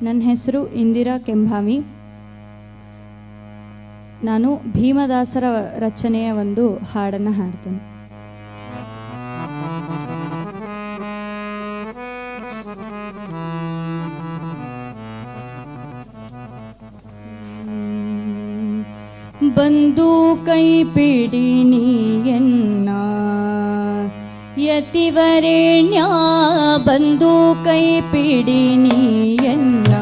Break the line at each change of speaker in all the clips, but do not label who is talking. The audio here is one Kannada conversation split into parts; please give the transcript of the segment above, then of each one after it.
ನನ್ನ ಹೆಸರು ಇಂದಿರಾ ಕೆಂಭಾವಿ. ನಾನು ಭೀಮದಾಸರ ರಚನೆಯ ಒಂದು ಹಾಡನ್ನು ಹಾಡ್ತೇನೆ. ಬಂದು ಕೈ ಪಿಡಿ ನೀಯನ್ನ ಯತಿವರೇಣ್ಯ, ಬಂದು ಕೈ ಪಿಡಿ ನೀಯನ್ನ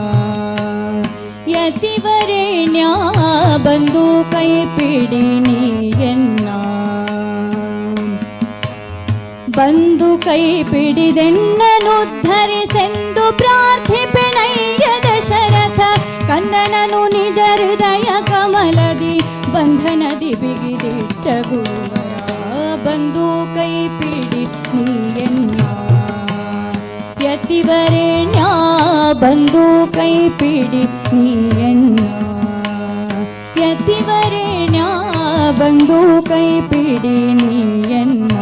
ಯತಿವರೇಣ್ಯ, ಬಂದು ಕೈ ಪಿಡಿ ನೀಯನ್ನ. ಬಂದು ಕೈ ಪಿಡಿದೆನ್ನನುದ್ಧರಿಸೆಂದು ಪ್ರಾರ್ಥಿಪೆನಯ್ಯ ದಶರಥ ಕಂದನನು ನಿಜ ಹೃದಯ ಕಮಲದಿ ಬಂಧನದಿ ಬಿಗಿದಿಟ್ಟ ಗುರುವರ. ಬಂದು ಕೈ ಪಿಡಿ ನೀಯನ್ನ ಯತಿವರೇಣ್ಯ, ಬಂದು ಕೈ ಪಿಡಿ ನೀಯನ್ನ ಯತಿವರೇಣ್ಯ, ಬಂದು ಕೈ ಪಿಡಿ ನೀಯನ್ನ.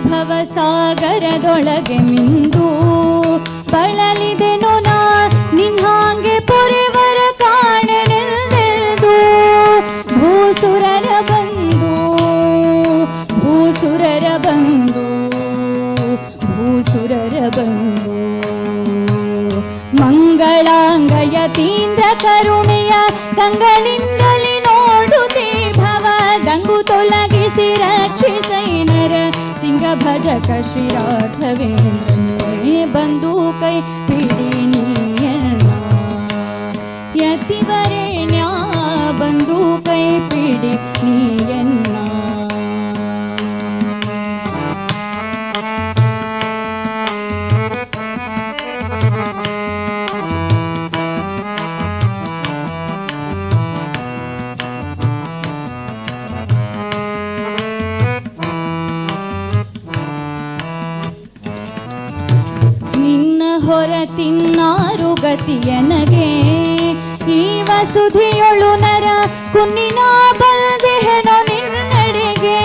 ಭವಸಾಗರದೊಳಗೆ ಮಿಂದು ಬಳಲಿದೆನು ನಾ ನಿನ್ಹಾಂಗೆ ಪೊರೆವರ ಕಾಣೆನೆಂದೆಂದು. ಭೂಸುರರ ಬಂದು ಭೂಸುರರ ಬಂದು ಭೂಸುರರ ಬಂದು ಮಂಗಳಾಂಗಯತೀಂದ್ರ ಕರುಣೆಯ ಕಂಗಳಿಂದಲಿ ನೋಡುತ್ತೇ ಭವ ದಂಗು ತೊಲಗಿಸಿ ರಕ್ಷಿಸೈನರ ಸಿಂಗ ಭಜಕ ಶ್ರೀ ರಾಘವೇಂದ್ರನೇ. ಬಂದು ಕೈ ಪಿಡಿ ನೀಯನ್ನ ಯತಿವರೇಣ್ಯ, ಬಂದು ಕೈ ಪಿಡಿ ನೀಯನ್ನ. ಹೊರತಿನ್ನಾರು ಗತಿಯನಗೆ ಈ ವಸುಧಿಯೊಳು ನರ ಕುನ್ನಿನ ಬಲ್ದೆಹೆನೋ ನಿನ್ನಡೆಗೆ.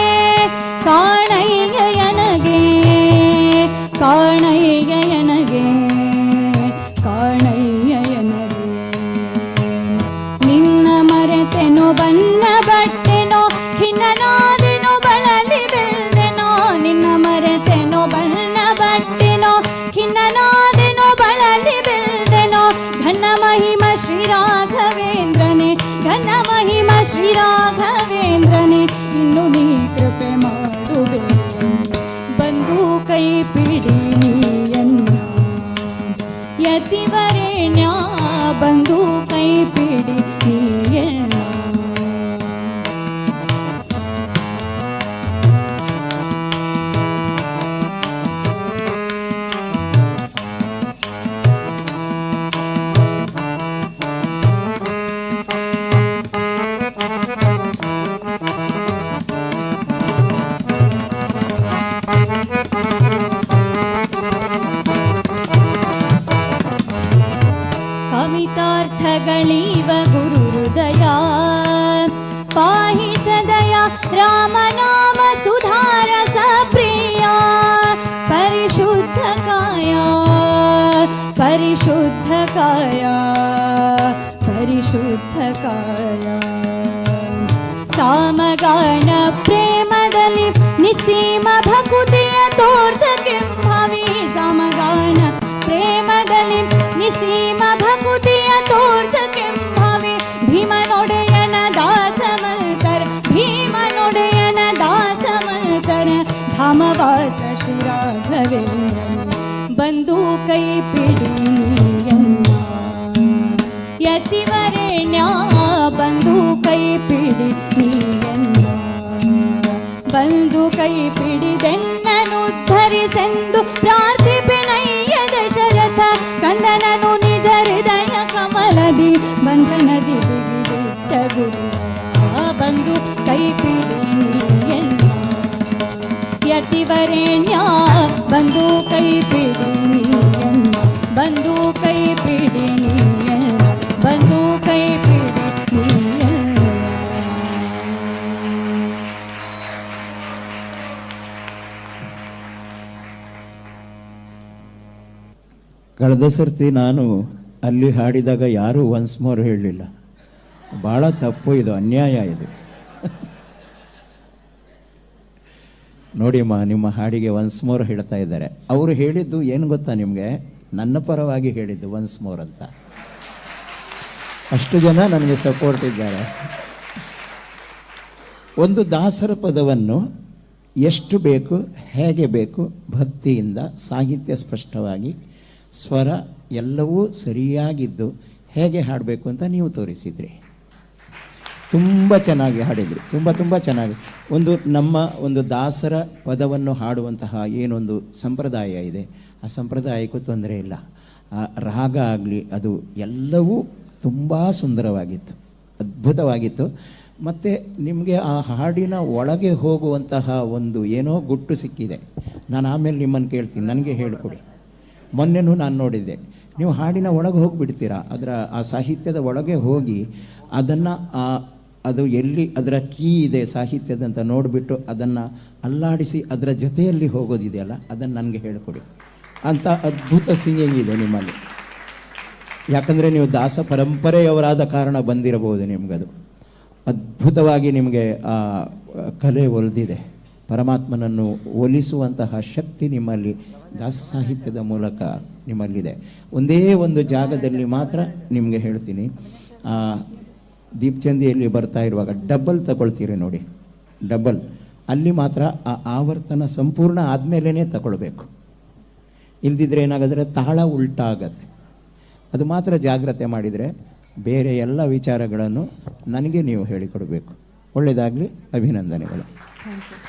ಕಾಣಯ್ಯನಗೆ ಕಾಣಯ್ಯನಗೆ ಕಾಣಯ್ಯನಗೆ ನಿನ್ನ ಮರೆತೆನೋ ಬಣ್ಣ ಬಟ್ಟೆನೋ ಖಿನ್ನನಾದೆನೋ ಬಳಲಿ ಬೆಲ್ದೆನೋ. ನಿನ್ನ ಮರೆತೆನೋ ಬಣ್ಣ ಬಟ್ಟೆನೋ ಖಿನ್ನನಾದೆನೋ ಬಳಲಿ ಬೆಲ್ದೆನೋ. ಘನ ಮಹಿಮ ಶ್ರೀ ರಾಘವೇಂದ್ರನೇ, ಘನ ಮಹಿಮ ಶ್ರೀ ರಾಘವೇಂದ್ರನೇ, ಇನ್ನು ನೀ ಕೃಪೆ ಮಾಡುವೆ. ಬಂದು ಕೈ ಪಿಡಿ ನೀಯನ್ನ ಯತಿವರೇಣ್ಯ, ಬಂದು ಕೈ ಪಿಡಿ ನೀಯನ್ನ. ಕವಿತಾರ್ಥಗಳೀವ ಗುರು ಹೃದಯ ಪಾಹಿ ಸದಯ ರಾಮನಾಮ ಸುಧಾರಸ ಪ್ರಿಯ. ಪರಿಶುದ್ಧ ಕಾಯ ಪರಿಶುದ್ಧ ಕಾಯ ಪರಿಶುದ್ಧ ಕಾಯ. ಸಾಮಗಾನ ಪ್ರೇಮದಲ್ಲಿ ನಿಸ್ಸೀಮ ಭಕುತಿಯ ತೋರ್ಧ ಕೆಂಭಾವಿ. ಸಾಮಗಾನ ಪ್ರೇಮದಲ್ಲಿ ನಿಸ್ಸೀಮ ಭಕುತಿಯ ತೋರ್ಧ ಕೆಂಭಾವಿ. ಭೀಮನೊಡೆಯನ ದಾಸಮಲ್ಕರ ಭೀಮನೊಡೆಯನ ದಾಸಮಲ್ಕರ ಧಾಮವಾಸ ಶ್ರೀ ರಾಘವೇಂದ್ರನೇ. ಬಂದು ಕೈ ಪಿಡಿ ನೀಯನ್ನ ಯತಿವರೇಣ್ಯ, ಬಂದು ಕೈ ಪಿಡಿ ನೀಯನ್ನ. ಬಂದು ಕೈ ಪಿಡಿದೆನ್ನನುದ್ಧರಿಸೆಂದು ಪ್ರಾರ್ಥಿಪೆನಯ್ಯ ದಶರಥ ಕಂದನನು ನಿಜ ಹೃದಯ ಕಮಲದಿ ಬಂಧನದಿ ಬಿಗಿದಿಟ್ಟ ಗುರುವರ. ಬಂದು ಕೈ ಪಿಡಿ ನೀಯನ್ನ ಯತಿವರೇಣ್ಯ, ಬಂದು ಕೈ ಪಿಡಿ ನೀಯನ್ನ ಬಂದು ಕೈ ಪಿಡಿ ನೀಯಲ್ಲ ಬಂದು ಕೈ ಪಿಡಿ ನೀಯಲ್ಲ.
ಕಳೆದ ಸರ್ತಿ ನಾನು ಅಲ್ಲಿ ಹಾಡಿದಾಗ ಯಾರೂ ಒನ್ಸ್ ಮೋರ್ ಹೇಳಲಿಲ್ಲ. ಭಾಳ ತಪ್ಪು, ಇದು ಅನ್ಯಾಯ ಇದು. ನೋಡಿಮ್ಮ, ನಿಮ್ಮ ಹಾಡಿಗೆ ಒನ್ಸ್ ಮೋರ್ ಹೇಳ್ತಾ ಇದ್ದಾರೆ. ಅವರು ಹೇಳಿದ್ದು ಏನು ಗೊತ್ತಾ ನಿಮಗೆ? ನನ್ನ ಪರವಾಗಿ ಹೇಳಿದ್ದು ಒನ್ಸ್ ಮೋರ್ ಅಂತ. ಅಷ್ಟು ಜನ ನನಗೆ ಸಪೋರ್ಟ್ ಇದ್ದಾರೆ. ಒಂದು ದಾಸರ ಪದವನ್ನು ಎಷ್ಟು ಬೇಕು, ಹೇಗೆ ಬೇಕು, ಭಕ್ತಿಯಿಂದ, ಸಾಹಿತ್ಯ ಸ್ಪಷ್ಟವಾಗಿ, ಸ್ವರ ಎಲ್ಲವೂ ಸರಿಯಾಗಿದ್ದು ಹೇಗೆ ಹಾಡಬೇಕು ಅಂತ ನೀವು ತೋರಿಸಿದ್ರಿ. ತುಂಬ ಚೆನ್ನಾಗಿ ಹಾಡಿದ್ರಿ, ತುಂಬ ಚೆನ್ನಾಗಿ. ನಮ್ಮ ಒಂದು ದಾಸರ ಪದವನ್ನು ಹಾಡುವಂತಹ ಏನೊಂದು ಸಂಪ್ರದಾಯ ಇದೆ, ಆ ಸಂಪ್ರದಾಯಕ್ಕೂ ತೊಂದರೆ ಇಲ್ಲ. ಆ ರಾಗ ಆಗಲಿ ಅದು ಎಲ್ಲವೂ ತುಂಬ ಸುಂದರವಾಗಿತ್ತು, ಅದ್ಭುತವಾಗಿತ್ತು. ಮತ್ತು ನಿಮಗೆ ಆ ಹಾಡಿನ ಒಳಗೆ ಹೋಗುವಂತಹ ಒಂದು ಏನೋ ಗುಟ್ಟು ಸಿಕ್ಕಿದೆ. ನಾನು ಆಮೇಲೆ ನಿಮ್ಮನ್ನು ಕೇಳ್ತೀನಿ, ನನಗೆ ಹೇಳಿಕೊಡಿ. ಮೊನ್ನೆನೂ ನಾನು ನೋಡಿದ್ದೆ, ನೀವು ಹಾಡಿನ ಒಳಗೆ ಹೋಗಿಬಿಡ್ತೀರಾ, ಅದರ ಆ ಸಾಹಿತ್ಯದ ಒಳಗೆ ಹೋಗಿ ಅದನ್ನು ಅದು ಎಲ್ಲಿ ಅದರ ಕೀ ಇದೆ ಸಾಹಿತ್ಯದಂತ ನೋಡಿಬಿಟ್ಟು ಅದನ್ನು ಅಲ್ಲಾಡಿಸಿ ಅದರ ಜೊತೆಯಲ್ಲಿ ಹೋಗೋದಿದೆಯಲ್ಲ, ಅದನ್ನು ನನಗೆ ಹೇಳಿಕೊಡಿ. ಅಂಥ ಅದ್ಭುತ ಸಿಂಗಿಂಗ್ ಇದೆ ನಿಮ್ಮಲ್ಲಿ. ಯಾಕಂದರೆ ನೀವು ದಾಸ ಪರಂಪರೆಯವರಾದ ಕಾರಣ ಬಂದಿರಬಹುದು ನಿಮಗದು. ಅದ್ಭುತವಾಗಿ ನಿಮಗೆ ಆ ಕಲೆ ಒಲಿದಿದೆ. ಪರಮಾತ್ಮನನ್ನು ಒಲಿಸುವಂತಹ ಶಕ್ತಿ ನಿಮ್ಮಲ್ಲಿ ದಾಸ ಸಾಹಿತ್ಯದ ಮೂಲಕ ನಿಮ್ಮಲ್ಲಿದೆ. ಒಂದೇ ಒಂದು ಜಾಗದಲ್ಲಿ ಮಾತ್ರ ನಿಮಗೆ ಹೇಳ್ತೀನಿ, ದೀಪ್ಚಂದಿಯಲ್ಲಿ ಬರ್ತಾ ಇರುವಾಗ ಡಬಲ್ ತಗೊಳ್ತೀರಿ ನೋಡಿ, ಡಬಲ್ ಅಲ್ಲಿ ಮಾತ್ರ ಆ ಆವರ್ತನ ಸಂಪೂರ್ಣ ಆದಮೇಲೇ ತಗೊಳ್ಬೇಕು. ಇಲ್ದಿದ್ರೆ ಏನಾಗಿದ್ರೆ ತಾಳ ಉಲ್ಟಾ ಆಗತ್ತೆ. ಅದು ಮಾತ್ರ ಜಾಗ್ರತೆ ಮಾಡಿದರೆ ಬೇರೆ ಎಲ್ಲ ವಿಚಾರಗಳನ್ನು ನನಗೆ ನೀವು ಹೇಳಿಕೊಡಬೇಕು. ಒಳ್ಳೆಯದಾಗಲಿ, ಅಭಿನಂದನೆಗಳು.
Thank you.